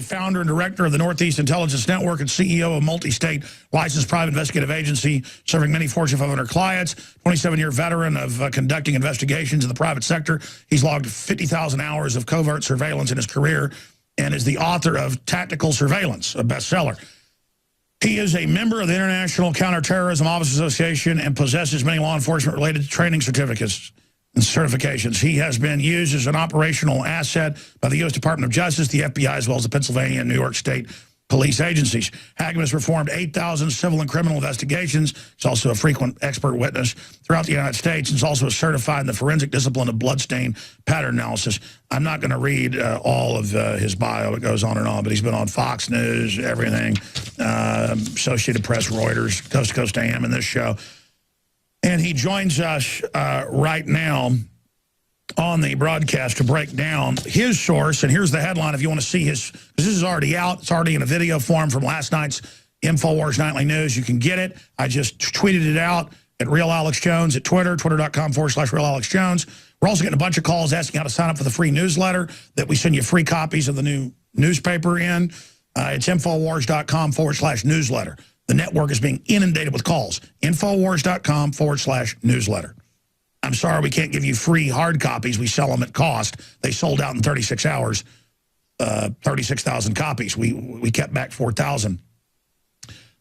the founder and director of the Northeast Intelligence Network and CEO of a multi-state licensed private investigative agency serving many Fortune 500 clients, 27-year veteran of conducting investigations in the private sector. He's logged 50,000 hours of covert surveillance in his career and is the author of Tactical Surveillance, a bestseller. He is a member of the International Counterterrorism Officers Association and possesses many law enforcement-related training certificates and certifications. He has been used as an operational asset by the U.S. Department of Justice, the FBI, as well as the Pennsylvania and New York State police agencies. Hagman has performed 8,000 civil and criminal investigations. He's also a frequent expert witness throughout the United States. He's also certified in the forensic discipline of bloodstain pattern analysis. I'm not going to read all of his bio. It goes on and on, but he's been on Fox News, everything, Associated Press, Reuters, Coast to Coast AM in this show. And he joins us right now on the broadcast to break down his source. And here's the headline if you want to see his, because this is already out. It's already in a video form from last night's InfoWars Nightly News. You can get it. I just tweeted it out at Real Alex Jones at Twitter, twitter.com/Real Alex Jones. We're also getting a bunch of calls asking how to sign up for the free newsletter that we send you free copies of the new newspaper in. It's InfoWars.com/newsletter. The network is being inundated with calls. Infowars.com/newsletter. I'm sorry we can't give you free hard copies. We sell them at cost. They sold out in 36 hours, 36,000 copies. We kept back 4,000.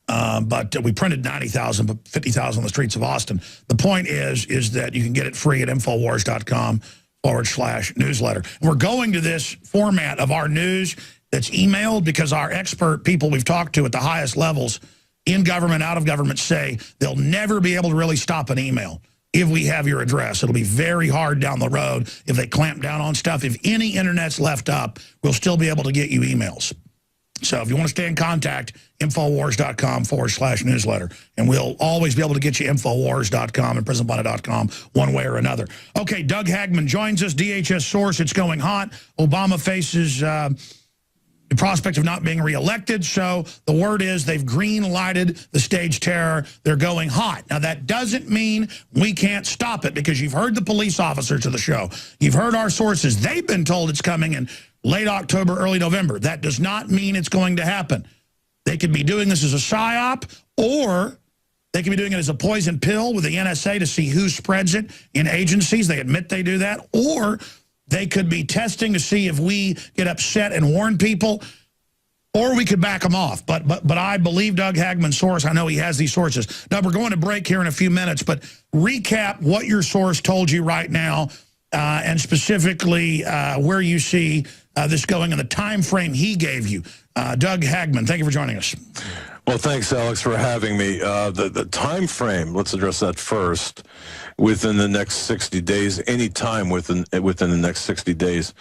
But we printed 90,000, but 50,000 on the streets of Austin. The point is that you can get it free at Infowars.com/newsletter. And we're going to this format of our news that's emailed because our expert people we've talked to at the highest levels in government, out of government, say they'll never be able to really stop an email if we have your address. It'll be very hard down the road if they clamp down on stuff. If any internet's left up, we'll still be able to get you emails. So if you want to stay in contact, Infowars.com/newsletter. And we'll always be able to get you Infowars.com and PrisonPlanet.com one way or another. Okay, Doug Hagman joins us, DHS source. It's going hot. Obama faces the prospect of not being reelected. So the word is they've green-lighted the stage terror. They're going hot. Now, that doesn't mean we can't stop it, because you've heard the police officers of the show. You've heard our sources. They've been told it's coming in late October, early November. That does not mean it's going to happen. They could be doing this as a psyop, or they could be doing it as a poison pill with the NSA to see who spreads it in agencies. They admit they do that. Or they could be testing to see if we get upset and warn people, or we could back them off. But I believe Doug Hagman's source. I know he has these sources. Now, we're going to break here in a few minutes, but recap what your source told you right now, and specifically where you see this going and the time frame he gave you. Doug Hagman, thank you for joining us. Well, thanks, Alex, for having me. The time frame, let's address that first. Within the next 60 days, any time within the next 60 days.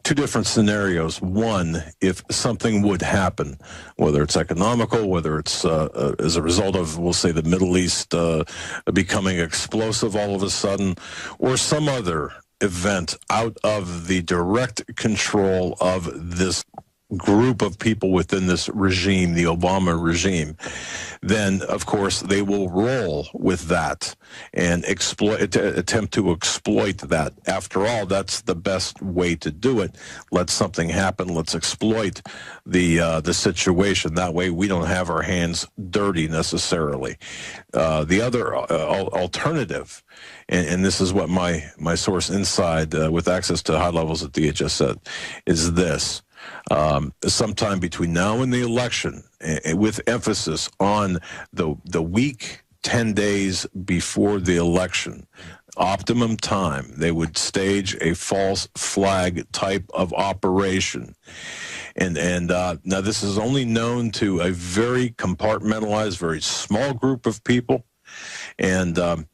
Two different scenarios. One, if something would happen, whether it's economical, whether it's as a result of, we'll say, the Middle East becoming explosive all of a sudden, or some other event out of the direct control of this group of people within this regime, the Obama regime, then, of course, they will roll with that and attempt to exploit that. After all, that's the best way to do it. Let something happen. Let's exploit the situation. That way, we don't have our hands dirty necessarily. The other alternative, and this is what my source inside with access to high levels at DHS said, is this. Sometime between now and the election, with emphasis on the week, 10 days before the election, optimum time, they would stage a false flag type of operation. And now this is only known to a very compartmentalized, very small group of people. And the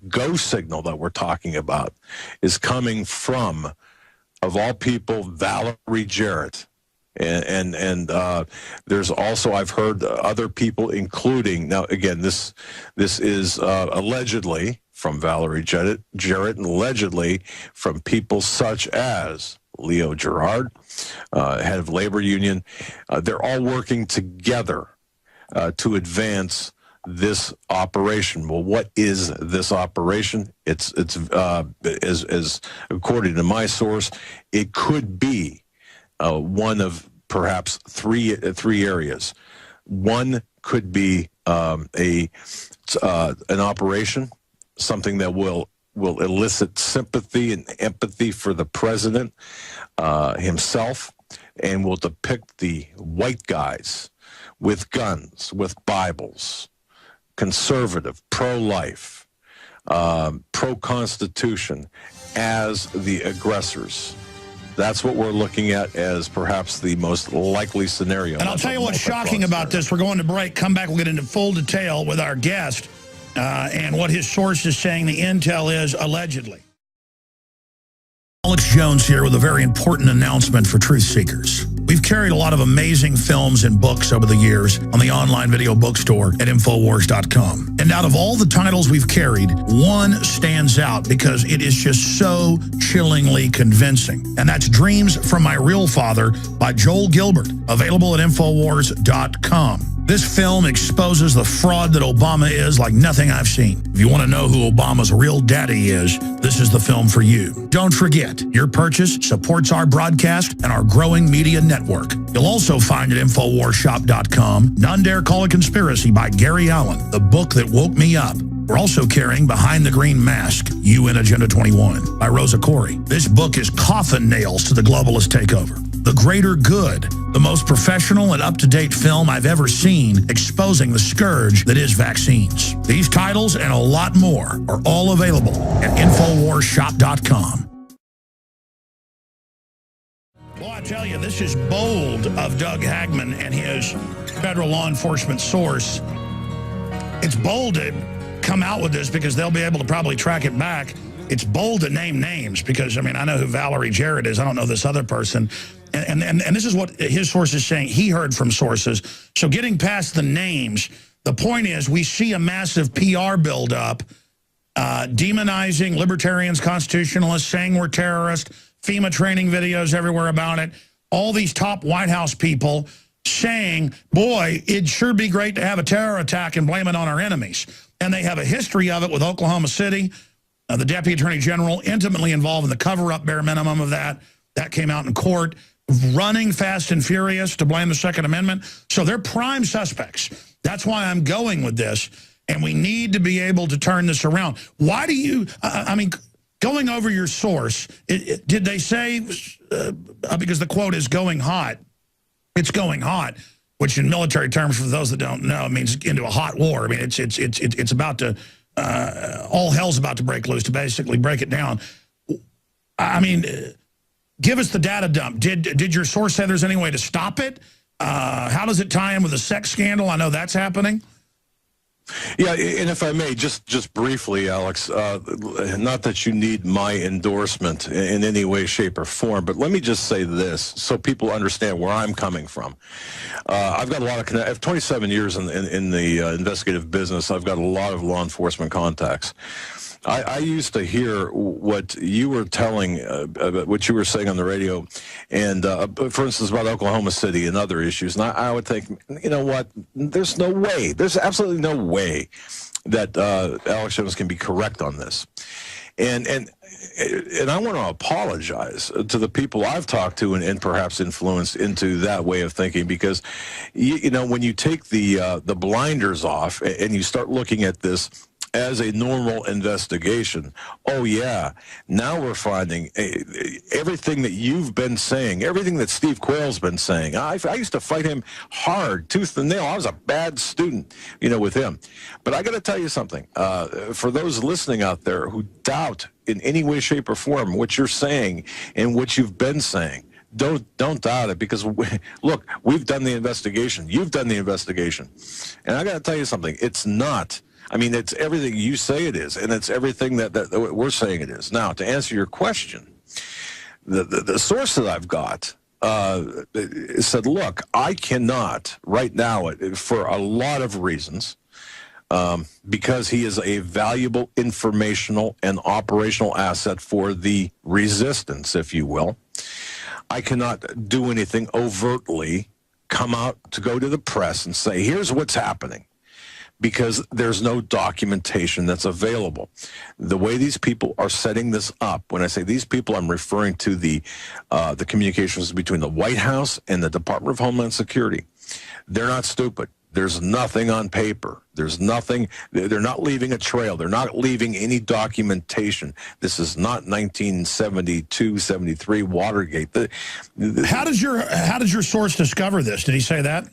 go signal that we're talking about is coming from, of all people, Valerie Jarrett. And there's also, I've heard other people, including, now again, this is allegedly from Valerie Jarrett, and allegedly from people such as Leo Gerard, head of labor union. They're all working together to advance this operation. Well, what is this operation? It's as according to my source, it could be one of perhaps three areas. One could be an operation, something that will elicit sympathy and empathy for the president himself, and will depict the white guys with guns, with Bibles, conservative, pro-life, pro-Constitution, as the aggressors. That's what we're looking at as perhaps the most likely scenario. And I'll tell you what's shocking about this. We're going to break. Come back. We'll get into full detail with our guest and what his source is saying the intel is allegedly. Alex Jones here with a very important announcement for truth seekers. We've carried a lot of amazing films and books over the years on the online video bookstore at Infowars.com. And out of all the titles we've carried, one stands out because it is just so chillingly convincing. And that's Dreams from My Real Father by Joel Gilbert, available at Infowars.com. This film exposes the fraud that Obama is like nothing I've seen. If you want to know who Obama's real daddy is, this is the film for you. Don't forget, your purchase supports our broadcast and our growing media network. You'll also find at InfoWarsShop.com None Dare Call It Conspiracy by Gary Allen, the book that woke me up. We're also carrying Behind the Green Mask, UN Agenda 21 by Rosa Corey. This book is coffin nails to the globalist takeover. The Greater Good, the most professional and up-to-date film I've ever seen exposing the scourge that is vaccines. These titles and a lot more are all available at InfoWarsShop.com. Well, I tell you, this is bold of Doug Hagman and his federal law enforcement source. It's bold to come out with this because they'll be able to probably track it back. It's bold to name names because, I mean, I know who Valerie Jarrett is. I don't know this other person. And this is what his source is saying. He heard from sources. So getting past the names, the point is we see a massive PR buildup, demonizing libertarians, constitutionalists, saying we're terrorists, FEMA training videos everywhere about it. All these top White House people saying, boy, it'd sure be great to have a terror attack and blame it on our enemies. And they have a history of it with Oklahoma City. The Deputy Attorney General intimately involved in the cover-up, bare minimum of that. That came out in court. Running fast and furious to blame the Second Amendment. So they're prime suspects. That's why I'm going with this. And we need to be able to turn this around. Why do you, I mean, going over your source, did they say, because the quote is going hot, it's going hot, which in military terms, for those that don't know, means into a hot war. I mean, it's about to, all hell's about to break loose, to basically break it down. I mean, give us the data dump. Did your source say there's any way to stop it? How does it tie in with the sex scandal? I know that's happening. Yeah, and if I may, just briefly, Alex, not that you need my endorsement in any way, shape, or form, but let me just say this so people understand where I'm coming from. I've got a lot of I have 27 years in the investigative business. I've got a lot of law enforcement contacts. I used to hear what you were telling, what you were saying on the radio, and for instance, about Oklahoma City and other issues. And I would think, you know what? There's no way. There's absolutely no way that Alex Jones can be correct on this. And I want to apologize to the people I've talked to and perhaps influenced into that way of thinking, because you know, when you take the blinders off and you start looking at this as a normal investigation, oh yeah, now we're finding everything that you've been saying, everything that Steve Quayle's been saying. I used to fight him hard, tooth and nail. I was a bad student, you know, with him. But I got to tell you something. For those listening out there who doubt in any way, shape, or form what you're saying and what you've been saying, don't doubt it, because look, we've done the investigation. You've done the investigation, and I got to tell you something. It's not. I mean, it's everything you say it is, and it's everything that we're saying it is. Now, to answer your question, the source that I've got said, look, I cannot right now, for a lot of reasons, because he is a valuable informational and operational asset for the resistance, if you will. I cannot do anything overtly, come out to go to the press and say, here's what's happening. because there's no documentation that's available. The way these people are setting this up, when I say these people, I'm referring to the communications between the White House and the Department of Homeland Security. They're not stupid. There's nothing on paper. There's nothing. They're not leaving a trail. They're not leaving any documentation. This is not 1972, 73 Watergate. How does your source discover this? Did he say that?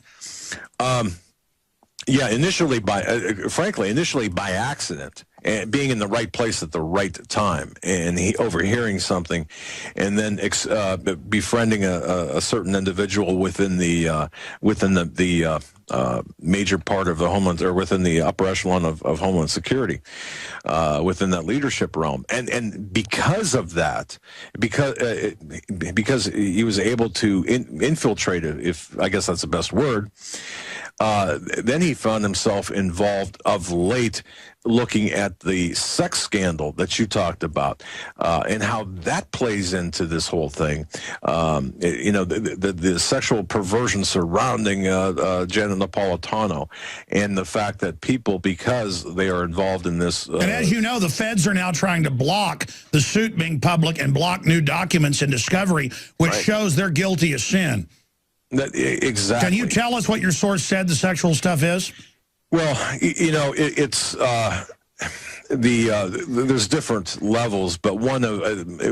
Yeah, initially initially by accident, and being in the right place at the right time, and he overhearing something, and then befriending a certain individual within the major part of the Homeland, or within the upper echelon of Homeland Security, within that leadership realm, and because of that, because he was able to infiltrate it, if I guess that's the best word. Then he found himself involved of late, looking at the sex scandal that you talked about, and how that plays into this whole thing. The sexual perversion surrounding Janet Napolitano, and the fact that people, because they are involved in this. And as you know, the feds are now trying to block the suit being public and block new documents in discovery, which shows they're guilty of sin. Exactly. Can you tell us what your source said the sexual stuff is? Well, it's there's different levels, but one of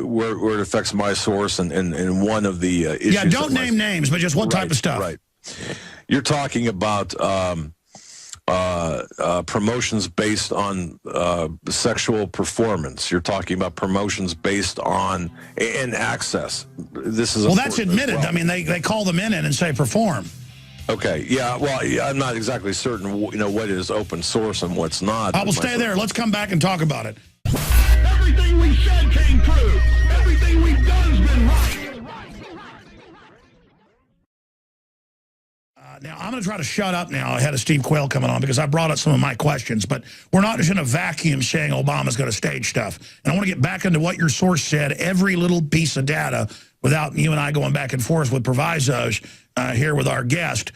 where it affects my source and one of the issues. Yeah, don't name names, but just what type of stuff. Right. You're talking about promotions based on sexual performance. You're talking about promotions based on and access. This is that's admitted. Well. I mean, they call them in and say perform. Okay. Yeah. Well, I'm not exactly certain. What is open source and what's not. I will stay there. Let's come back and talk about it. Everything we said came true. Everything we've done's been right. Now, I'm going to try to shut up now ahead of Steve Quayle coming on, because I brought up some of my questions, but we're not just in a vacuum saying Obama's going to stage stuff. And I want to get back into what your source said, every little piece of data, without you and I going back and forth with provisos here with our guest,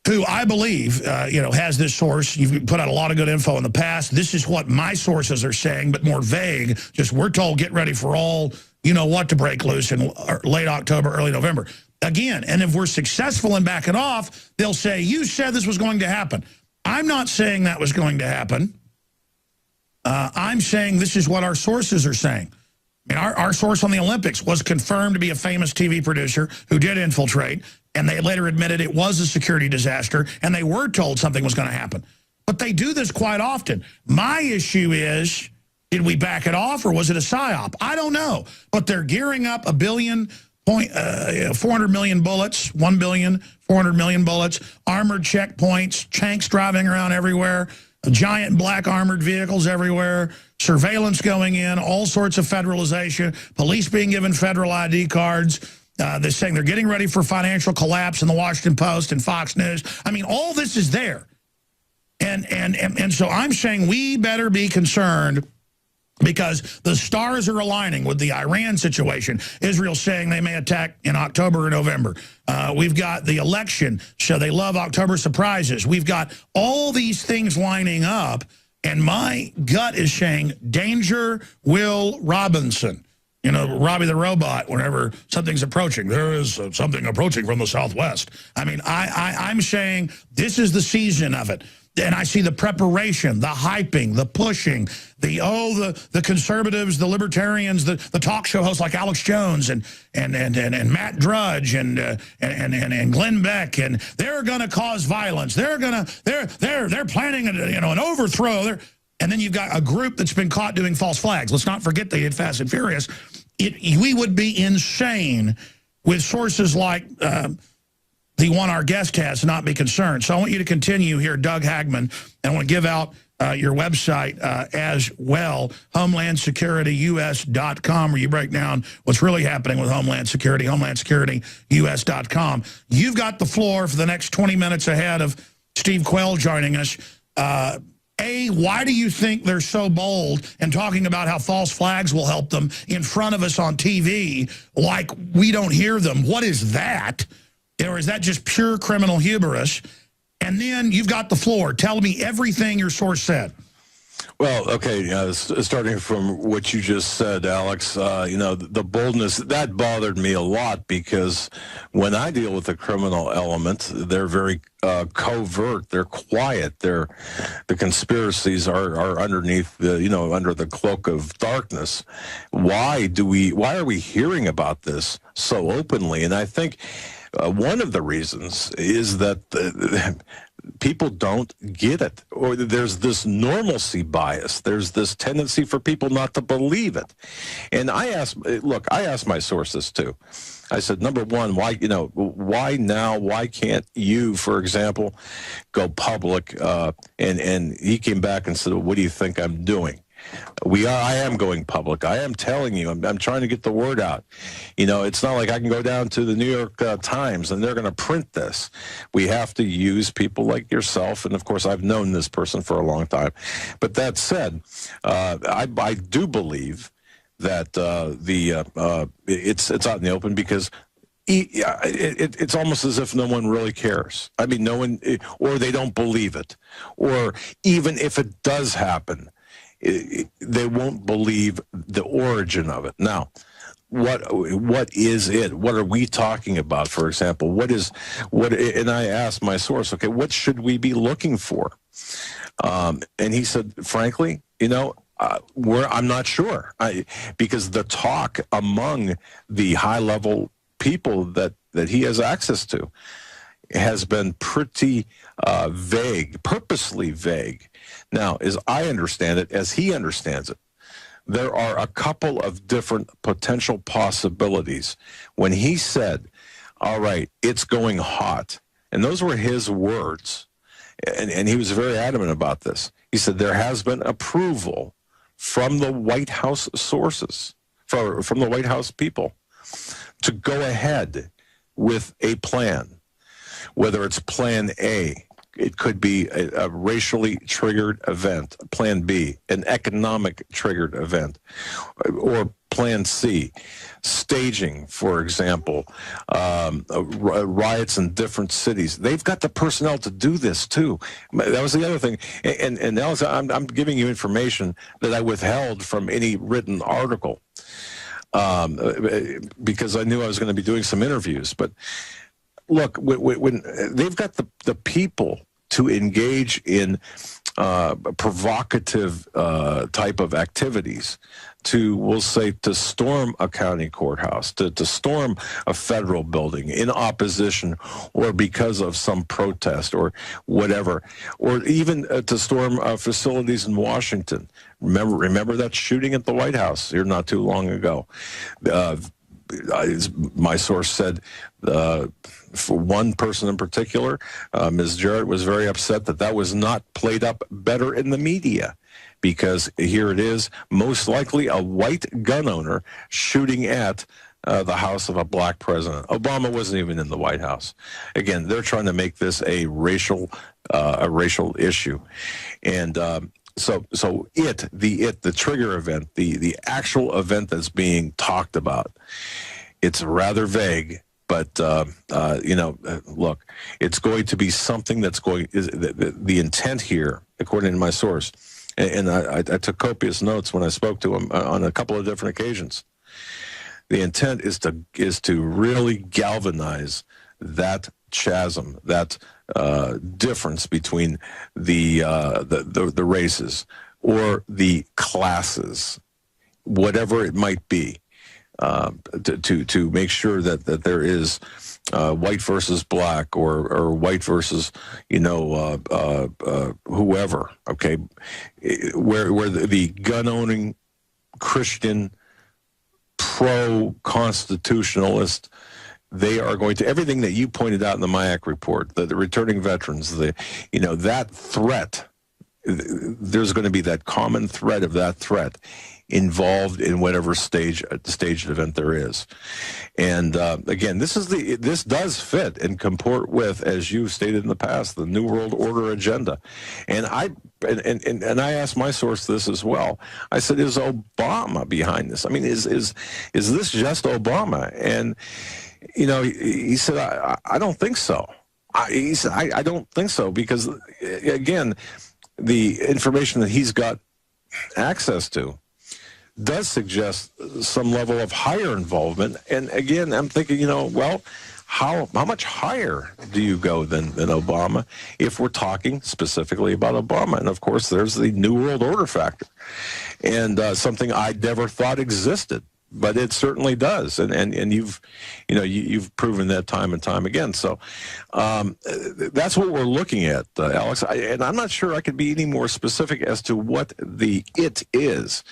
who I believe, has this source. You've put out a lot of good info in the past. This is what my sources are saying, but more vague. Just we're told get ready for all, what to break loose in late October, early November. Again, and if we're successful in backing off, they'll say, you said this was going to happen. I'm not saying that was going to happen. I'm saying this is what our sources are saying. I mean, our source on the Olympics was confirmed to be a famous TV producer who did infiltrate, and they later admitted it was a security disaster, and they were told something was going to happen. But they do this quite often. My issue is, did we back it off, or was it a psyop? I don't know. But they're gearing up 400 million bullets, 1 billion, 400 million bullets, armored checkpoints, tanks driving around everywhere, giant black armored vehicles everywhere, surveillance going in, all sorts of federalization, police being given federal ID cards. They're saying they're getting ready for financial collapse in the Washington Post and Fox News. I mean, all this is there. And so I'm saying we better be concerned, because the stars are aligning with the Iran situation. Israel saying they may attack in October or November. We've got the election, so they love October surprises. We've got all these things lining up, and my gut is saying, danger, Will Robinson. Robbie the Robot, whenever something's approaching. There is something approaching from the Southwest. I mean, I'm saying this is the season of it. And I see the preparation, the hyping, the pushing, the conservatives, the libertarians, the talk show hosts like Alex Jones and Matt Drudge and Glenn Beck, and they're going to cause violence. They're planning an overthrow. And then you've got a group that's been caught doing false flags. Let's not forget they did Fast and Furious. We would be insane with sources like the one our guest has to not be concerned. So I want you to continue here, Doug Hagman, and I want to give out your website as well, HomelandSecurityUS.com, where you break down what's really happening with Homeland Security, HomelandSecurityUS.com. You've got the floor for the next 20 minutes ahead of Steve Quayle joining us. Why do you think they're so bold and talking about how false flags will help them in front of us on TV like we don't hear them? What is that? Or is that just pure criminal hubris? and then you've got the floor. Tell me everything your source said. Well, okay, starting from what you just said, Alex, the boldness, that bothered me a lot because when I deal with the criminal element, they're very covert, they're quiet, the conspiracies are underneath under the cloak of darkness. Why are we hearing about this so openly? And I think one of the reasons is that people don't get it, or there's this normalcy bias. There's this tendency for people not to believe it. And I asked my sources too. I said, number one, why now? Why can't you, for example, go public? And he came back and said, well, what do you think I'm doing? I am going public. I am telling you, I'm trying to get the word out. It's not like I can go down to the New York Times and they're going to print this. We have to use people like yourself. And of course, I've known this person for a long time. But that said, I do believe that it's out in the open because it's almost as if no one really cares. I mean, no one, or they don't believe it. Or even if it does happen, they won't believe the origin of it. Now, what is it? What are we talking about? For example, and I asked my source, okay, what should we be looking for? And he said, frankly, I'm not sure, because the talk among the high-level people that he has access to has been pretty vague, purposely vague. Now, as I understand it, as he understands it, there are a couple of different potential possibilities. When he said, all right, it's going hot, and those were his words, and he was very adamant about this. He said there has been approval from the White House sources, from the White House people, to go ahead with a plan, whether it's Plan A. It could be a racially triggered event, Plan B, an economic triggered event, or Plan C, staging, for example, riots in different cities. They've got the personnel to do this too. That was the other thing. And Alex, I'm giving you information that I withheld from any written article because I knew I was going to be doing some interviews. But look, when they've got the people to engage in provocative type of activities, we'll say, to storm a county courthouse, to storm a federal building in opposition or because of some protest or whatever, or even to storm facilities in Washington. Remember that shooting at the White House here not too long ago. My source said, for one person in particular, Ms. Jarrett was very upset that was not played up better in the media, because here it is, most likely a white gun owner shooting at the house of a black president. Obama wasn't even in the White House. Again, they're trying to make this a racial issue, and So the trigger event, the actual event that's being talked about, it's rather vague, but look, it's going to be something that's the intent here, according to my source, and I took copious notes when I spoke to him on a couple of different occasions. The intent is to really galvanize that chasm, that difference between the races or the classes, whatever it might be, to make sure that there is white versus black or white versus whoever. Okay, where the gun owning Christian pro-constitutionalist, they are going to, everything that you pointed out in the MIAC report, the returning veterans, that threat, there's going to be that common thread of that threat involved in whatever staged event there is. And again, this does fit and comport with, as you stated in the past, the New World Order agenda. And I asked my source this as well. I said, is Obama behind this? I mean, is this just Obama? And he said, I don't think so. I don't think so, because, again, the information that he's got access to does suggest some level of higher involvement. And again, I'm thinking, well, how much higher do you go than Obama if we're talking specifically about Obama? And of course, there's the New World Order factor, and something I never thought existed, but it certainly does. And you've proven that time and time again. So that's what we're looking at, Alex. And I'm not sure I could be any more specific as to what it is,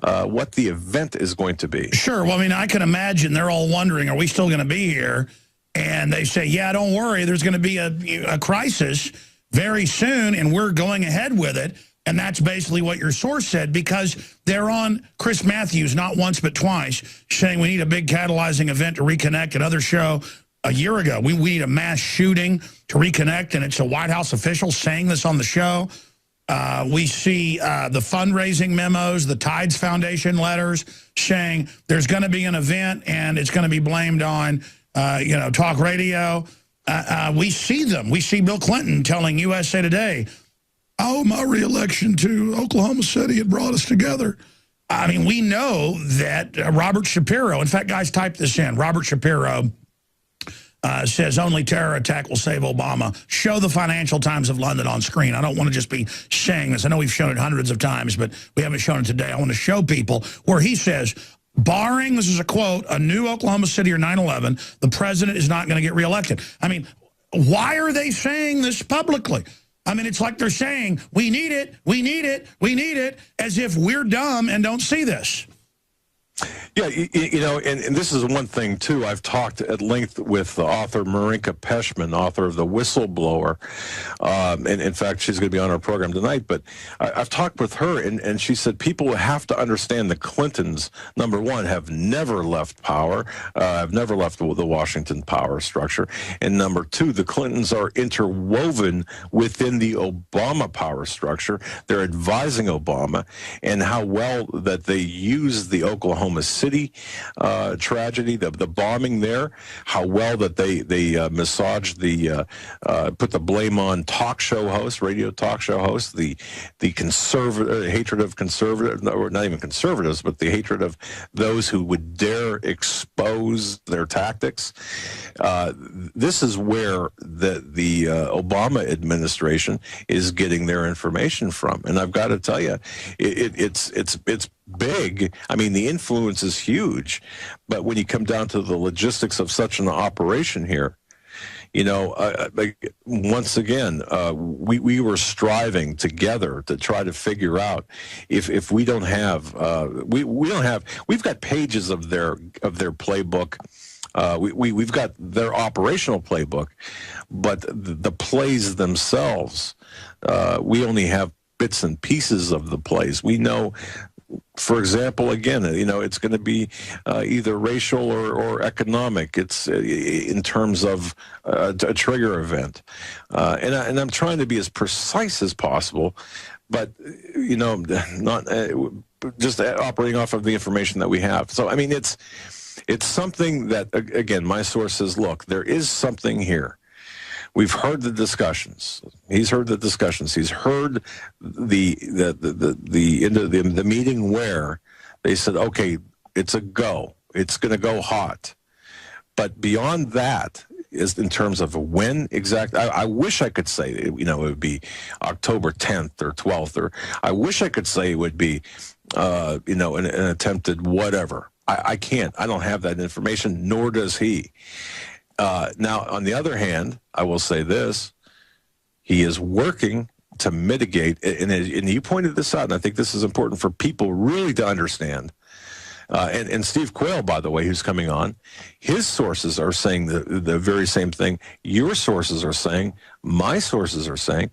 what the event is going to be. Sure. Well, I mean, I can imagine they're all wondering, are we still going to be here? And they say, yeah, don't worry, there's going to be a crisis very soon, and we're going ahead with it. And that's basically what your source said, because they're on Chris Matthews not once but twice saying we need a big catalyzing event to reconnect. Another show a year ago, we need a mass shooting to reconnect, and it's a White House official saying this on the show. We see the fundraising memos, the Tides Foundation letters saying there's going to be an event and it's going to be blamed on talk radio. We see them. We see Bill Clinton telling USA Today, oh, my reelection to Oklahoma City had brought us together. I mean, we know that Robert Shapiro, in fact, guys, type this in. Robert Shapiro says only terror attack will save Obama. Show the Financial Times of London on screen. I don't want to just be saying this. I know we've shown it hundreds of times, but we haven't shown it today. I want to show people where he says, barring, this is a quote, a new Oklahoma City or 9/11, the president is not going to get reelected. I mean, why are they saying this publicly? I mean, it's like they're saying, we need it, we need it, we need it, as if we're dumb and don't see this. Yeah, and this is one thing, too. I've talked at length with the author Marinka Peshman, author of The Whistleblower. And in fact, she's going to be on our program tonight. But I've talked with her, and she said people have to understand the Clintons, number one, have never left power, have never left the Washington power structure. And number two, the Clintons are interwoven within the Obama power structure. They're advising Obama, and how well that they use the Oklahoma City tragedy, the bombing there, how well that they massaged put the blame on talk show hosts, radio talk show hosts, the conservative hatred of conservative, or not even conservatives, but the hatred of those who would dare expose their tactics. This is where the Obama administration is getting their information from, and I've got to tell you, it's big. I mean, the influence is huge, but when you come down to the logistics of such an operation here, once again, we were striving together to try to figure out if we don't have we've got pages of their playbook. We've got their operational playbook, but the plays themselves, we only have bits and pieces of the plays. We know, for example, again, it's going to be either racial or economic. It's in terms of a trigger event, and I'm trying to be as precise as possible, but not just operating off of the information that we have. So, I mean, it's something that, again, my source says, look, there is something here. We've heard the discussions. He's heard the discussions. He's heard the meeting where they said, okay, it's a go. It's going to go hot. But beyond that, is in terms of when exactly, I wish I could say, it would be October 10th or 12th, or I wish I could say it would be, an attempted whatever. I can't. I don't have that information, nor does he. Now, on the other hand, I will say this. He is working to mitigate, and you pointed this out, and I think this is important for people really to understand. And Steve Quayle, by the way, who's coming on, his sources are saying the very same thing your sources are saying, my sources are saying.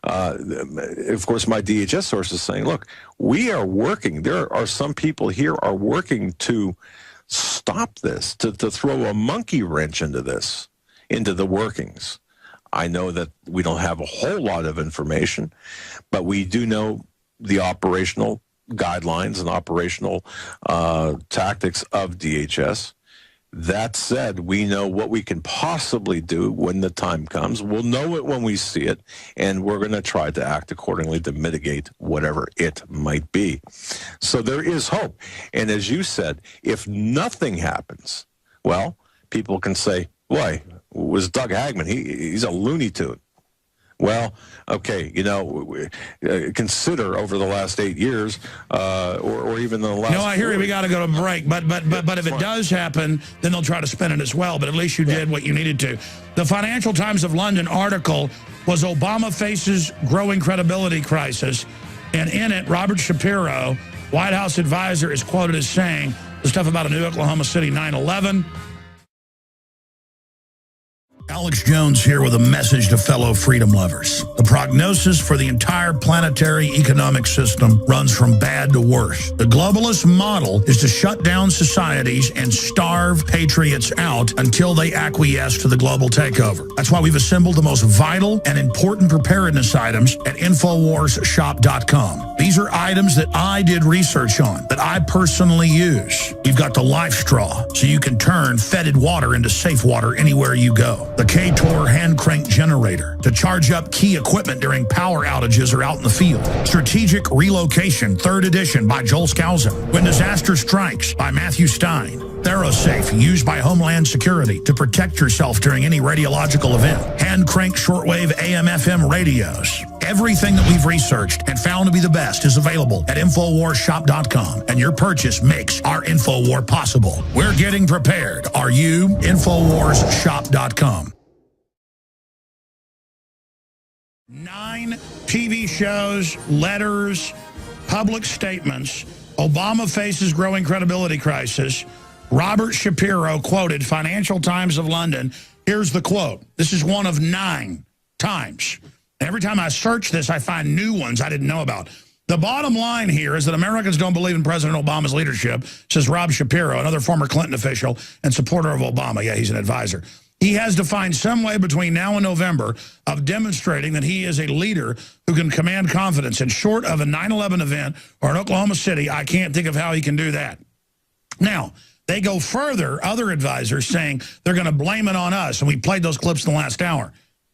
Of course, my DHS source is saying, look, we are working. There are some people here are working to stop this, to throw a monkey wrench into this, into the workings. I know that we don't have a whole lot of information, but we do know the operational guidelines and operational tactics of DHS. That said, we know what we can possibly do when the time comes. We'll know it when we see it, and we're going to try to act accordingly to mitigate whatever it might be. So there is hope. And as you said, if nothing happens, well, people can say, why, was Doug Hagman, he's a Looney Tune. Well, okay, consider over the last 8 years, or even the last. No, I hear you. We got to go to break. But if it does happen, then they'll try to spin it as well. But at least you did what you needed to. The Financial Times of London article was Obama faces growing credibility crisis, and in it, Robert Shapiro, White House advisor, is quoted as saying the stuff about a new Oklahoma City 9/11. Alex Jones here with a message to fellow freedom lovers. The prognosis for the entire planetary economic system runs from bad to worse. The globalist model is to shut down societies and starve patriots out until they acquiesce to the global takeover. That's why we've assembled the most vital and important preparedness items at InfoWarsShop.com. These are items that I did research on, that I personally use. You've got the life straw, so you can turn fetid water into safe water anywhere you go. The K-Tor hand crank generator to charge up key equipment during power outages or out in the field. Strategic Relocation, 3rd edition by Joel Skousen. When Disaster Strikes by Matthew Stein. ThyroSafe, used by Homeland Security to protect yourself during any radiological event. Hand crank shortwave AM/FM radios. Everything that we've researched and found to be the best is available at InfoWarsShop.com, and your purchase makes our InfoWar possible. We're getting prepared. Are you? InfoWarsShop.com. 9 TV shows, letters, public statements. Obama faces growing credibility crisis. Robert Shapiro quoted Financial Times of London. Here's the quote. This is one of 9 times. Every time I search this, I find new ones I didn't know about. The bottom line here is that Americans don't believe in President Obama's leadership, says Rob Shapiro, another former Clinton official and supporter of Obama. Yeah, he's an advisor. He has to find some way between now and November of demonstrating that he is a leader who can command confidence. And short of a 9/11 event or an Oklahoma City, I can't think of how he can do that. Now, they go further, other advisors saying they're going to blame it on us. And we played those clips in the last hour.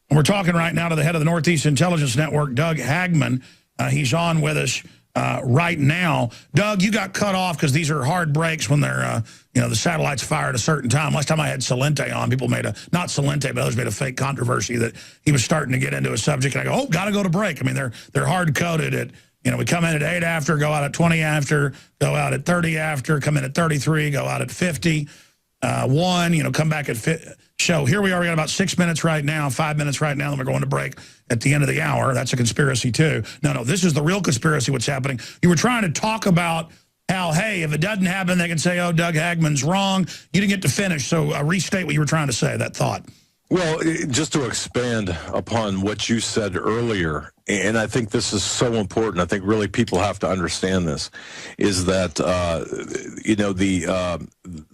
And we're talking right now to the head of the Northeast Intelligence Network, Doug Hagman. He's on with us right now. Doug, you got cut off because these are hard breaks when they're, the satellites fire at a certain time. Last time I had Salente on, people made not Salente, but others made a fake controversy that he was starting to get into a subject. And I go, oh, got to go to break. I mean, they're hard-coded at, we come in at 8 after, go out at 20 after, go out at 30 after, come in at 33, go out at 50, 1, come back at 50. So here we are, we got about 6 minutes right now, 5 minutes right now, then we're going to break at the end of the hour. That's a conspiracy too. No, this is the real conspiracy, what's happening. You were trying to talk about how, hey, if it doesn't happen, they can say, oh, Doug Hagman's wrong. You didn't get to finish, so restate what you were trying to say, that thought. Well, just to expand upon what you said earlier, and I think this is so important, I think really people have to understand this, is that,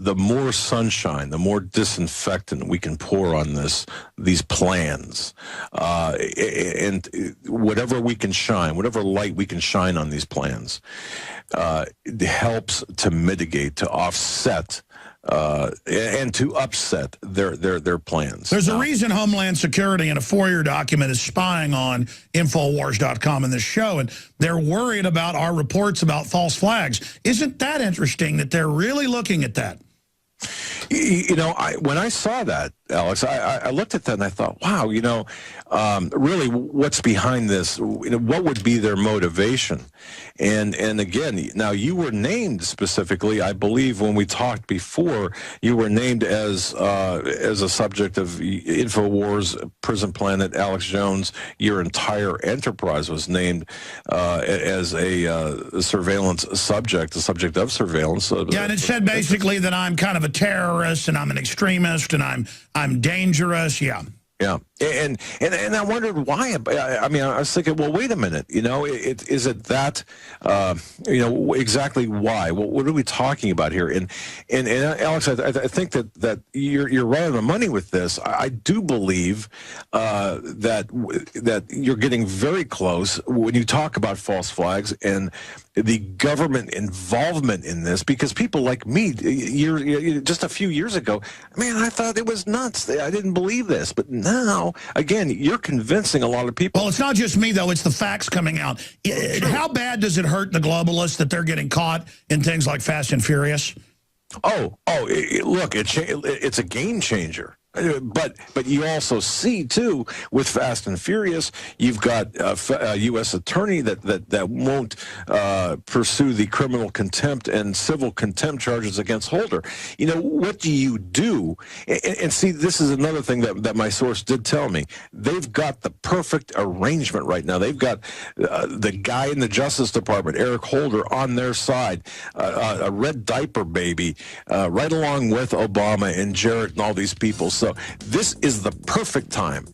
the more sunshine, the more disinfectant we can pour on these plans, and whatever we can shine, whatever light we can shine on these plans, it helps to mitigate, to offset, and to upset their plans. There's a reason Homeland Security in a 4-year document is spying on Infowars.com in this show, and they're worried about our reports about false flags. Isn't that interesting that they're really looking at that? When I saw that, Alex, I looked at that and I thought, wow, really what's behind this? What would be their motivation? And again, now you were named specifically, I believe when we talked before, you were named as a subject of InfoWars, Prison Planet, Alex Jones. Your entire enterprise was named as a surveillance subject, a subject of surveillance. Yeah, and it said basically that I'm kind of a terrorist and I'm an extremist and I'm dangerous. Yeah. Yeah, and I wondered why. I mean, I was thinking, well, wait a minute. You know, is it that? You know, exactly why? What are we talking about here? And Alex, I think that you're right on the money with this. I do believe that you're getting very close when you talk about false flags and the government involvement in this, because people like me, just a few years ago, man, I thought it was nuts. I didn't believe this, but now, again, you're convincing a lot of people. Well, it's not just me, though. It's the facts coming out. How bad does it hurt the globalists that they're getting caught in things like Fast and Furious? Look, it's a game changer. But you also see, too, with Fast and Furious, you've got a U.S. attorney that won't pursue the criminal contempt and civil contempt charges against Holder. You know, what do you do? And see, this is another thing that my source did tell me. They've got the perfect arrangement right now. They've got the guy in the Justice Department, Eric Holder, on their side, a red diaper baby, right along with Obama and Jared and all these people. So this is the perfect time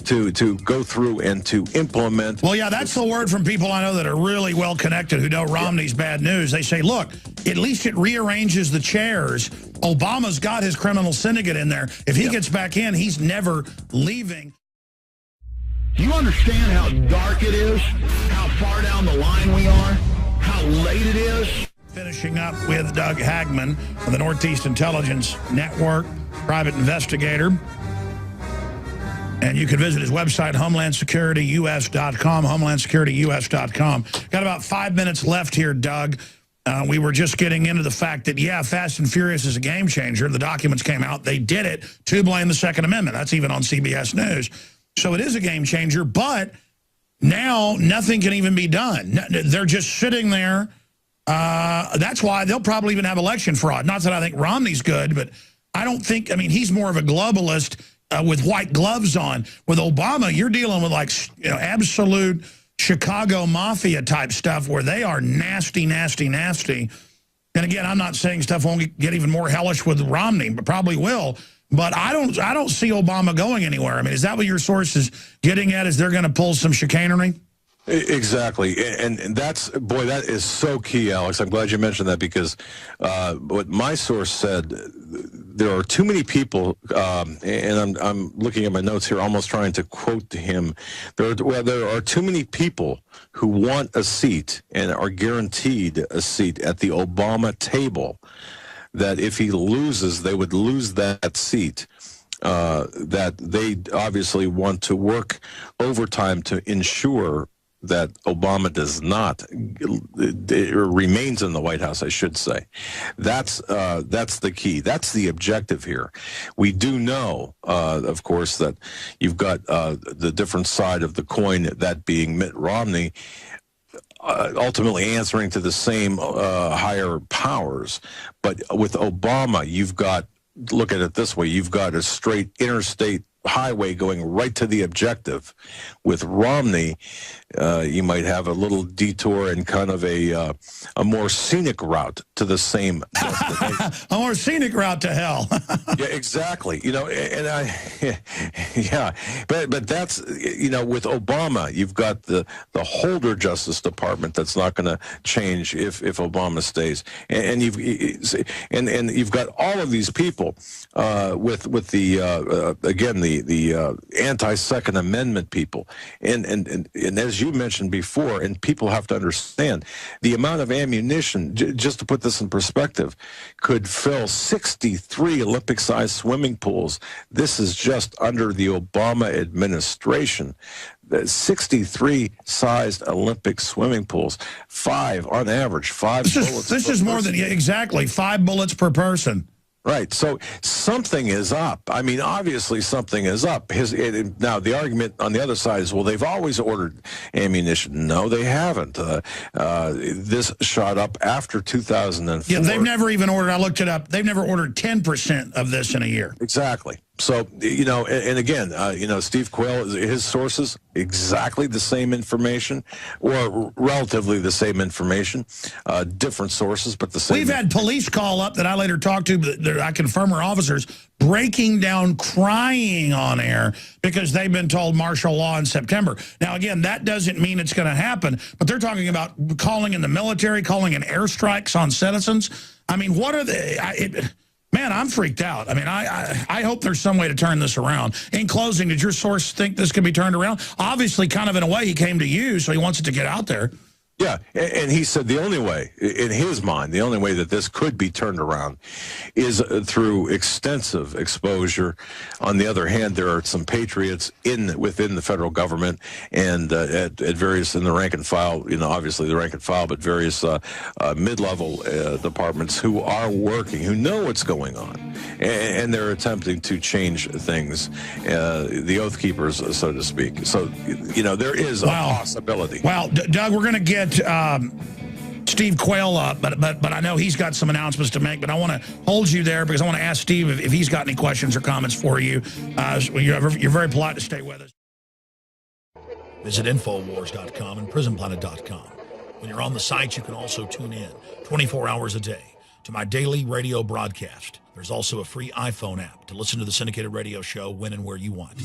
to go through and to implement. Well, yeah, that's the word from people I know that are really well connected who know Romney's bad news. They say, look, at least it rearranges the chairs. Obama's got his criminal syndicate in there. If he gets back in, he's never leaving. Do you understand how dark it is? How far down the line we are? How late it is? Finishing up with Doug Hagman of the Northeast Intelligence Network, private investigator. And you can visit his website, HomelandSecurityUS.com, HomelandSecurityUS.com. Got about 5 minutes left here, Doug. We were just getting into the fact that, yeah, Fast and Furious is a game changer. The documents came out. They did it to blame the Second Amendment. That's even on CBS News. So it is a game changer, but now nothing can even be done. They're just sitting there. That's why they'll probably even have election fraud. Not that I think Romney's good, but I don't think, I mean, he's more of a globalist with white gloves on. With Obama, you're dealing with like, you know, absolute Chicago mafia type stuff where they are nasty, nasty, nasty. And again, I'm not saying stuff won't get even more hellish with Romney, but probably will. But I don't see Obama going anywhere. I mean, is that what your source is getting at? Is they're going to pull some chicanery? Exactly, and that's, boy, that is so key, Alex. I'm glad you mentioned that, because what my source said, there are too many people, and I'm looking at my notes here, almost trying to quote him. There are too many people who want a seat and are guaranteed a seat at the Obama table, that if he loses, they would lose that seat. That they obviously want to work overtime to ensure that Obama does not, remains in the White House, I should say. That's the key. That's the objective here. We do know, of course, that you've got the different side of the coin, that being Mitt Romney, ultimately answering to the same higher powers. But with Obama, you've got, look at it this way, you've got a straight interstate highway going right to the objective. With Romney, you might have a little detour and kind of a more scenic route to the same destination. A more scenic route to hell. Yeah, exactly. You know, and yeah, but that's, you know, with Obama, you've got the Holder Justice Department that's not going to change if Obama stays, and you've got all of these people with the again the anti-Second Amendment people, and as you mentioned before, and people have to understand, the amount of ammunition, just to put this in perspective, could fill 63 Olympic-sized swimming pools. This is just under the Obama administration. 63 sized Olympic swimming pools, 5 on average, 5 bullets. This is more than, exactly, 5 bullets per person. Right. So something is up. I mean, obviously something is up. Now, the argument on the other side is, well, they've always ordered ammunition. No, they haven't. This shot up after 2004. Yeah, they've never even ordered, I looked it up, they've never ordered 10% of this in a year. Exactly. So, you know, and again, you know, Steve Quayle, his sources, exactly the same information, or relatively the same information, different sources, but the same. We've had police call up that I later talked to, that I confirm are officers, breaking down, crying on air because they've been told martial law in September. Now, again, that doesn't mean it's going to happen, but they're talking about calling in the military, calling in airstrikes on citizens. I mean, what are they... Man, I'm freaked out. I mean, I hope there's some way to turn this around. In closing, did your source think this could be turned around? Obviously, kind of in a way, he came to you, so he wants it to get out there. Yeah, and he said the only way, in his mind, the only way that this could be turned around is through extensive exposure. On the other hand, there are some patriots within the federal government and at various, in the rank and file, you know, obviously the rank and file, but various mid-level departments who are working, who know what's going on, and they're attempting to change things, the oath keepers, so to speak. So, you know, there is a possibility. Well, Doug, we're going to get Steve Quayle up, but I know he's got some announcements to make, but I want to hold you there because I want to ask Steve if he's got any questions or comments for you. You're very polite to stay with us. Visit Infowars.com and PrisonPlanet.com. When you're on the site, you can also tune in 24 hours a day to my daily radio broadcast. There's also a free iPhone app to listen to the syndicated radio show when and where you want.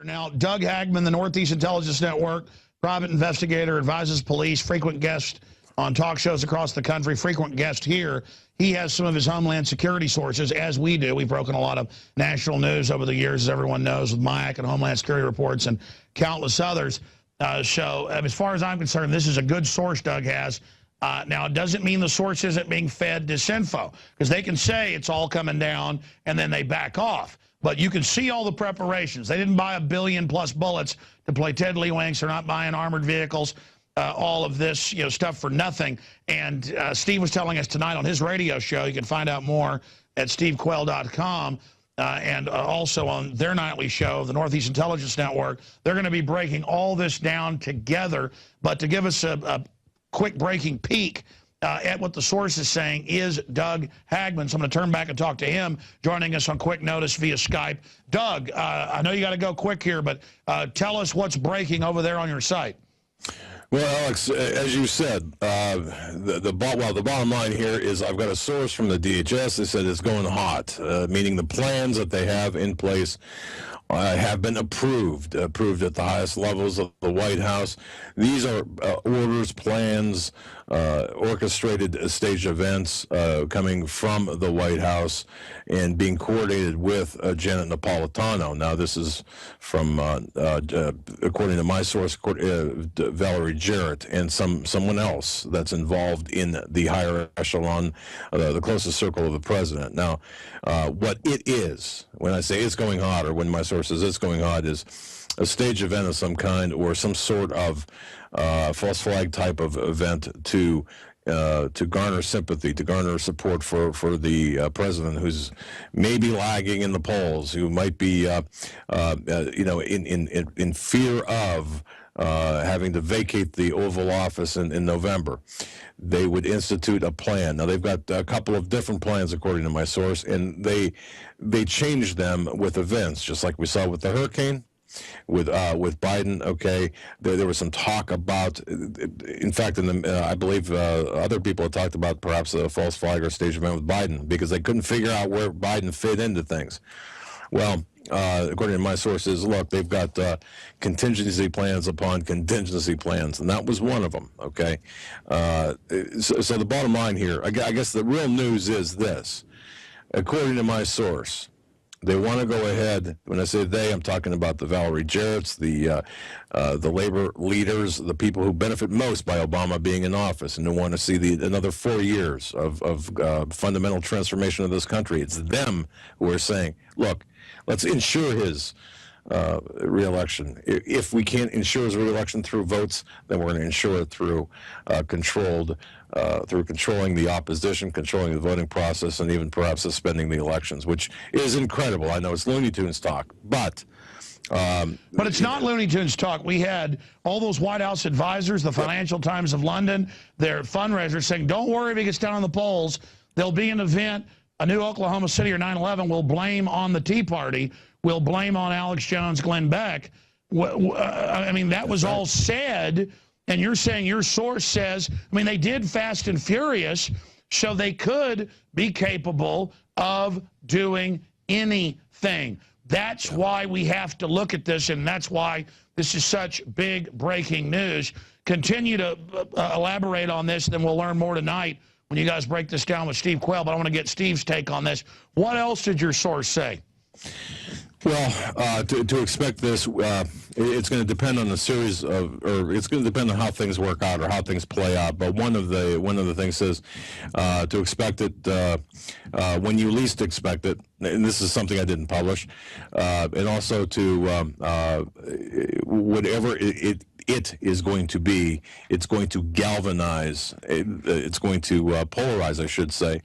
Now, Doug Hagman, the Northeast Intelligence Network, private investigator, advises police, frequent guest on talk shows across the country, frequent guest here. He has some of his Homeland Security sources, as we do. We've broken a lot of national news over the years, as everyone knows, with MIAC and Homeland Security reports and countless others. So as far as I'm concerned, this is a good source Doug has. Now, it doesn't mean the source isn't being fed disinfo, because they can say it's all coming down and then they back off. But you can see all the preparations. They didn't buy $1 billion+ bullets to play Ted Lee Winks. They're not buying armored vehicles, all of this, you know, stuff for nothing. And Steve was telling us tonight on his radio show, you can find out more at stevequayle.com, and also on their nightly show, the Northeast Intelligence Network. They're going to be breaking all this down together. But to give us a quick breaking peek at what the source is saying is Doug Hagman. So I'm going to turn back and talk to him, joining us on quick notice via Skype. Doug, I know you got to go quick here, but tell us what's breaking over there on your site. Well, Alex, as you said, the bottom line here is I've got a source from the DHS. They said it's going hot, meaning the plans that they have in place have been approved at the highest levels of the White House. These are orders, plans, orchestrated staged events coming from the White House and being coordinated with Janet Napolitano. Now, this is from, according to my source, Valerie Jarrett and someone else that's involved in the higher echelon, the closest circle of the president. Now, what it is, when I say it's going hot, or when my source says it's going hot, is a stage event of some kind or some sort of false flag type of event to garner sympathy, to garner support for the president, who's maybe lagging in the polls, who might be you know, in fear of having to vacate the Oval Office in November. They would institute a plan. Now, they've got a couple of different plans, according to my source, and they change them with events, just like we saw with the hurricane. With Biden, okay, there was some talk about, in fact, I believe other people had talked about perhaps a false flag or stage event with Biden because they couldn't figure out where Biden fit into things. Well, according to my sources, look, they've got contingency plans upon contingency plans, and that was one of them, okay? So the bottom line here, I guess the real news is this. According to my source, they want to go ahead. When I say they, I'm talking about the Valerie Jarretts, the labor leaders, the people who benefit most by Obama being in office, and who want to see another 4 years of fundamental transformation of this country. It's them who are saying, look, let's ensure his re-election. If we can't ensure his re-election through votes, then we're going to ensure it through through controlling the opposition, controlling the voting process, and even perhaps suspending the elections, which is incredible. I know it's Looney Tunes talk, but But it's not Looney Tunes talk. We had all those White House advisors, the Financial Times of London, their fundraisers saying, don't worry if he gets down on the polls. There'll be an event, a new Oklahoma City or 9/11. We'll blame on the Tea Party. We'll blame on Alex Jones, Glenn Beck. I mean, that was all said, and you're saying your source says, I mean, they did Fast and Furious, so they could be capable of doing anything. That's why we have to look at this, and that's why this is such big breaking news. Continue to elaborate on this, then we'll learn more tonight when you guys break this down with Steve Quayle, but I want to get Steve's take on this. What else did your source say? Well, to expect this, it's going to depend on the series of, or it's going to depend on how things work out or how things play out. But one of the things is to expect it when you least expect it. And this is something I didn't publish, and also to whatever it is going to be, it's going to galvanize, it's going to polarize, I should say,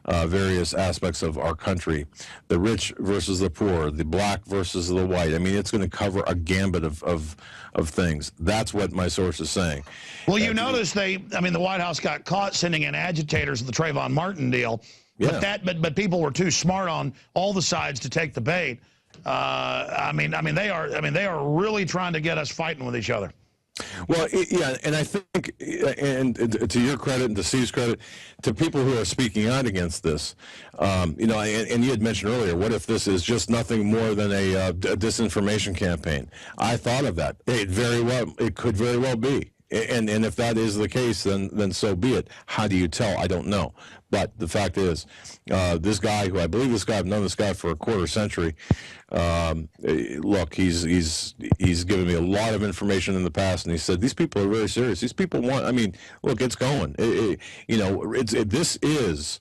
various aspects of our country. The rich versus the poor, the black versus the white. I mean, it's going to cover a gambit of things. That's what my source is saying. Well, you notice the White House got caught sending in agitators of the Trayvon Martin deal. Yeah. But people were too smart on all the sides to take the bait. I mean, they are really trying to get us fighting with each other. Well, yeah, and I think, and to your credit and to Steve's credit, to people who are speaking out against this, you know, and you had mentioned earlier, what if this is just nothing more than a disinformation campaign? I thought of that. It could very well be. And if that is the case, then so be it. How do you tell? I don't know. But the fact is, this guy, who I believe I've known this guy for a quarter century. Look, he's given me a lot of information in the past, and he said these people are very serious. These people want. I mean, look, it's going. You know, this is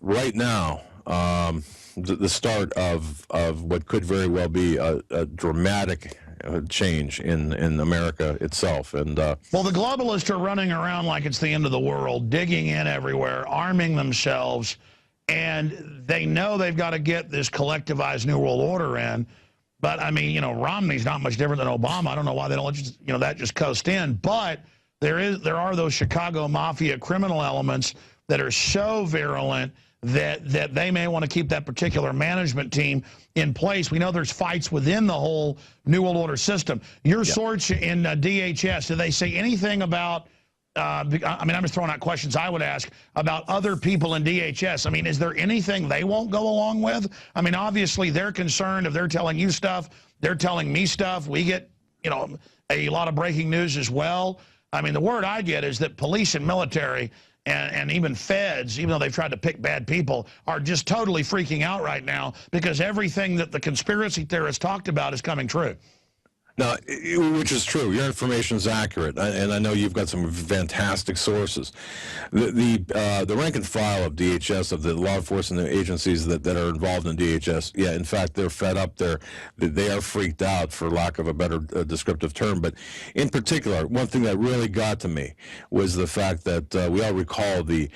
right now the start of what could very well be a dramatic change in America itself. And well, the globalists are running around like it's the end of the world, digging in everywhere, arming themselves, and they know they've got to get this collectivized New World Order in. But I mean, you know, Romney's not much different than Obama. I don't know why they don't just, you know, that just coast in. But there are those Chicago Mafia criminal elements that are so virulent that they may want to keep that particular management team in place. We know there's fights within the whole New World Order system. Your source in DHS, do they say anything about, I mean, I'm just throwing out questions I would ask about other people in DHS. I mean, is there anything they won't go along with? I mean, obviously they're concerned if they're telling you stuff, they're telling me stuff. We get, you know, a lot of breaking news as well. I mean, the word I get is that police and military and even feds, even though they've tried to pick bad people, are just totally freaking out right now because everything that the conspiracy theorists talked about is coming true. No, which is true. Your information is accurate, and I know you've got some fantastic sources. The rank and file of DHS, of the law enforcement agencies that are involved in DHS, yeah, in fact, they're fed up. They are freaked out, for lack of a better descriptive term. But in particular, one thing that really got to me was the fact that we all recall the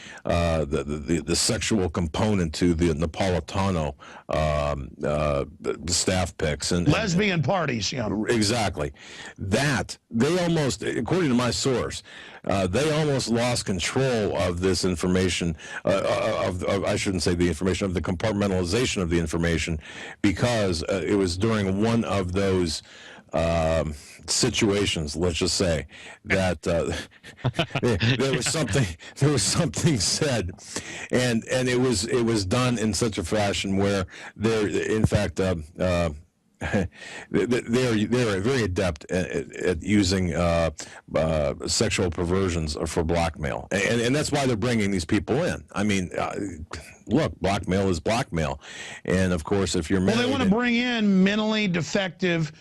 sexual component to the Napolitano staff picks and lesbian parties, you know. Exactly. That, they almost, according to my source, they almost lost control of this information, I shouldn't say the information, of the compartmentalization of the information, because it was during one of those situations, let's just say, that there was something said, and it was done in such a fashion where there, in fact, they're very adept at using sexual perversions for blackmail, and that's why they're bringing these people in. I mean, look, blackmail is blackmail, and of course, if you're married, well, they want to bring in mentally defective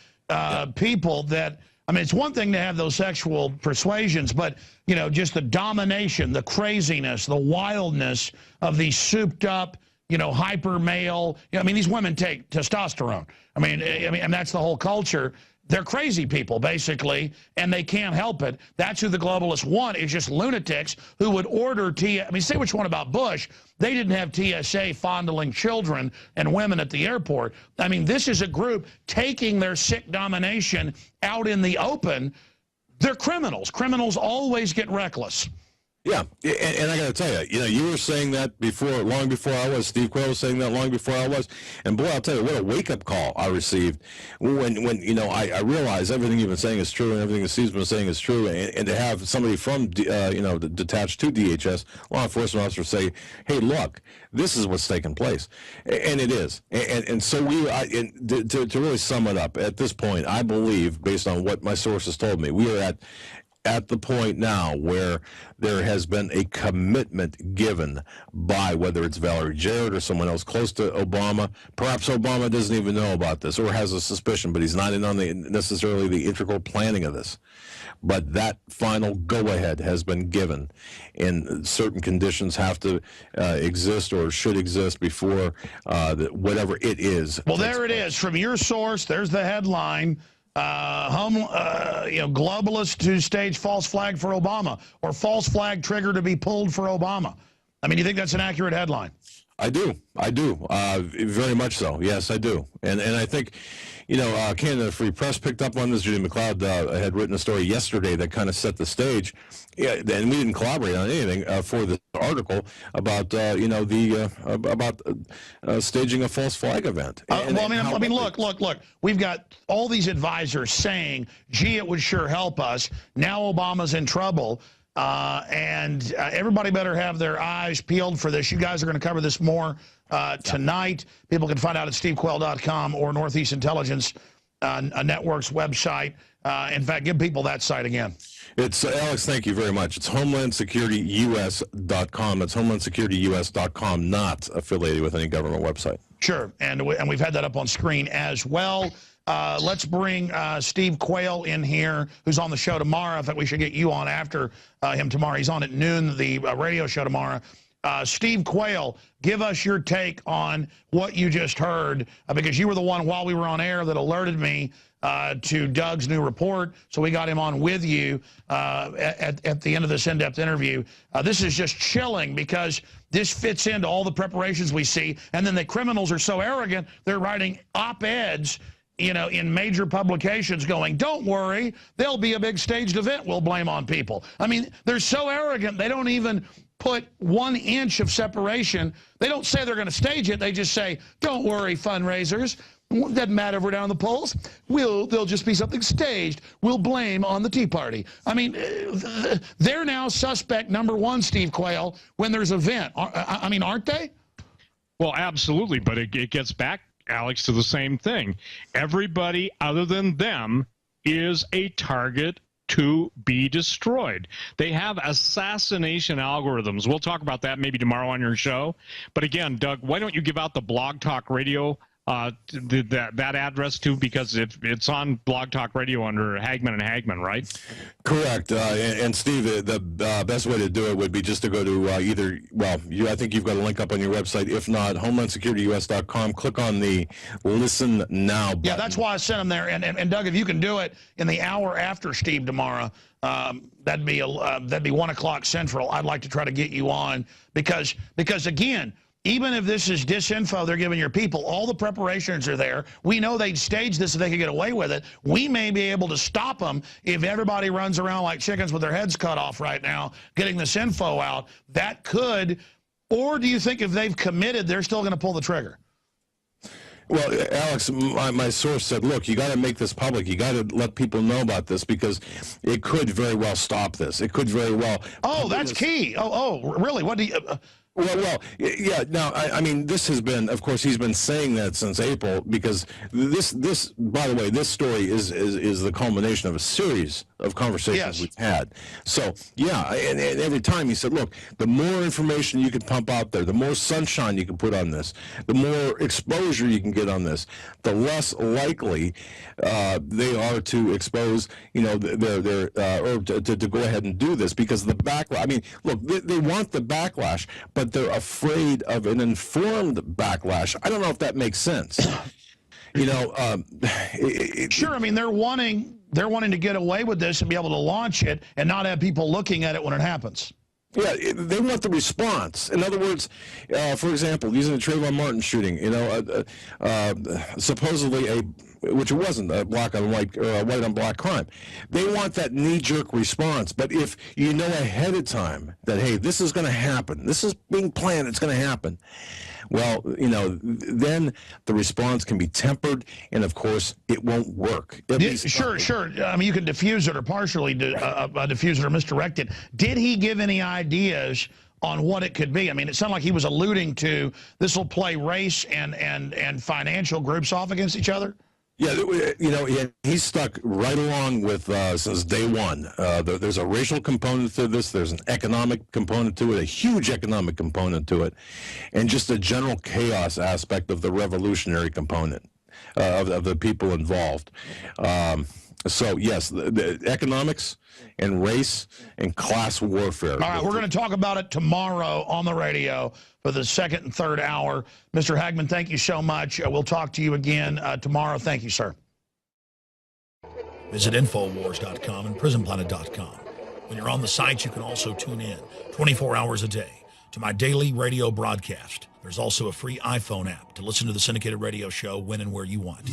people that. I mean, it's one thing to have those sexual persuasions, but, you know, just the domination, the craziness, the wildness of these souped up, you know, hyper male. You know, I mean, these women take testosterone. I mean, and that's the whole culture. they're crazy people, basically, and they can't help it. That's who the globalists want, is just lunatics who would order I mean, say what you want about Bush. They didn't have TSA fondling children and women at the airport. I mean, this is a group taking their sick domination out in the open. They're criminals. Criminals always get reckless. Yeah, and I got to tell you, you were saying that before, long before I was. Steve Quayle was saying that long before I was. And boy, I'll tell you, what a wake-up call I received when I realized everything you've been saying is true and everything that Steve's been saying is true, and to have somebody from, detached to DHS, law enforcement officer, say, hey, look, this is what's taking place. And it is. And so to really sum it up, at this point, I believe, based on what my sources told me, we are at the point now where there has been a commitment given by, whether it's Valerie Jarrett or someone else close to Obama. Perhaps Obama doesn't even know about this or has a suspicion, but he's not in on necessarily the integral planning of this. But that final go-ahead has been given, and certain conditions have to exist or should exist before whatever it is. Well, there it is. From your source, there's the headline. Globalists to stage false flag for Obama, or false flag trigger to be pulled for Obama. I mean, you think that's an accurate headline? I do. Very much so. Yes, I do. And I think, Canada Free Press picked up on this. Judy McLeod had written a story yesterday that kind of set the stage. Yeah, and we didn't collaborate on anything for this article about staging a false flag event. Look. We've got all these advisors saying, "Gee, it would sure help us." Now Obama's in trouble. Everybody better have their eyes peeled for this. You guys are going to cover this more tonight. People can find out at stevequayle.com or Northeast Intelligence Network's website. In fact, give people that site again. It's Alex, thank you very much. It's HomelandSecurityUS.com. That's HomelandSecurityUS.com, not affiliated with any government website. Sure, and we've had that up on screen as well. Let's bring Steve Quayle in here, who's on the show tomorrow. In fact, we should get you on after him tomorrow. He's on at noon, the radio show tomorrow. Steve Quayle, give us your take on what you just heard, because you were the one while we were on air that alerted me to Doug's new report, so we got him on with you at the end of this in-depth interview. This is just chilling, because this fits into all the preparations we see, and then the criminals are so arrogant, they're writing op-eds in major publications going, don't worry, there'll be a big staged event we'll blame on people. I mean, they're so arrogant, they don't even put 1 inch of separation. They don't say they're going to stage it. They just say, don't worry, fundraisers. Doesn't matter if we're down the polls. There'll just be something staged. We'll blame on the Tea Party. I mean, they're now suspect number 1, Steve Quayle, when there's an event. I mean, aren't they? Well, absolutely, but it gets back, Alex, to the same thing. Everybody other than them is a target to be destroyed. They have assassination algorithms. We'll talk about that maybe tomorrow on your show. But again, Doug, why don't you give out the Blog Talk Radio that address too, because it's on Blog Talk Radio under Hagman and Hagman, right? Correct. And Steve, the best way to do it would be just to go to I think you've got a link up on your website. If not, HomelandSecurityUS.com. Click on the Listen Now button. Yeah, that's why I sent them there. And Doug, if you can do it in the hour after Steve tomorrow, that'd be 1 o'clock Central. I'd like to try to get you on because again, even if this is disinfo they're giving your people, all the preparations are there. We know they'd stage this so they could get away with it. We may be able to stop them if everybody runs around like chickens with their heads cut off right now, getting this info out. That could, or do you think if they've committed, they're still going to pull the trigger? Well, Alex, my source said, look, you got to make this public. You got to let people know about this, because it could very well stop this. It could very well. Oh, that's key. Oh, really? What do you... Well, yeah. Now, I mean, this has been, of course, he's been saying that since April, because this, by the way, this story is the culmination of a series of conversations we've had. So, yeah, and every time he said, look, the more information you can pump out there, the more sunshine you can put on this, the more exposure you can get on this, the less likely they are to expose, or to go ahead and do this, because the backlash. I mean, look, they want the backlash, but they're afraid of an informed backlash. I don't know if that makes sense. Sure, I mean, they're wanting to get away with this and be able to launch it and not have people looking at it when it happens. Yeah, they want the response. In other words, for example, using the Trayvon Martin shooting, supposedly which it wasn't a black on white or a white on black crime. They want that knee-jerk response. But if you know ahead of time that, hey, this is going to happen, this is being planned, it's going to happen, well, then the response can be tempered, and of course, it won't work. Sure. I mean, you can diffuse it or partially diffuse it or misdirect it. Did he give any ideas on what it could be? I mean, it sounded like he was alluding to this will play race and financial groups off against each other. Yeah, he's stuck right along with since day one. There's a racial component to this. There's an economic component to it, a huge economic component to it, and just a general chaos aspect of the revolutionary component of the people involved. So, yes, the economics and race and class warfare. All right, we're going to talk about it tomorrow on the radio for the second and third hour. Mr. Hagman, thank you so much. We'll talk to you again tomorrow. Thank you, sir. Visit Infowars.com and PrisonPlanet.com. When you're on the site, you can also tune in 24 hours a day to my daily radio broadcast. There's also a free iPhone app to listen to the syndicated radio show when and where you want.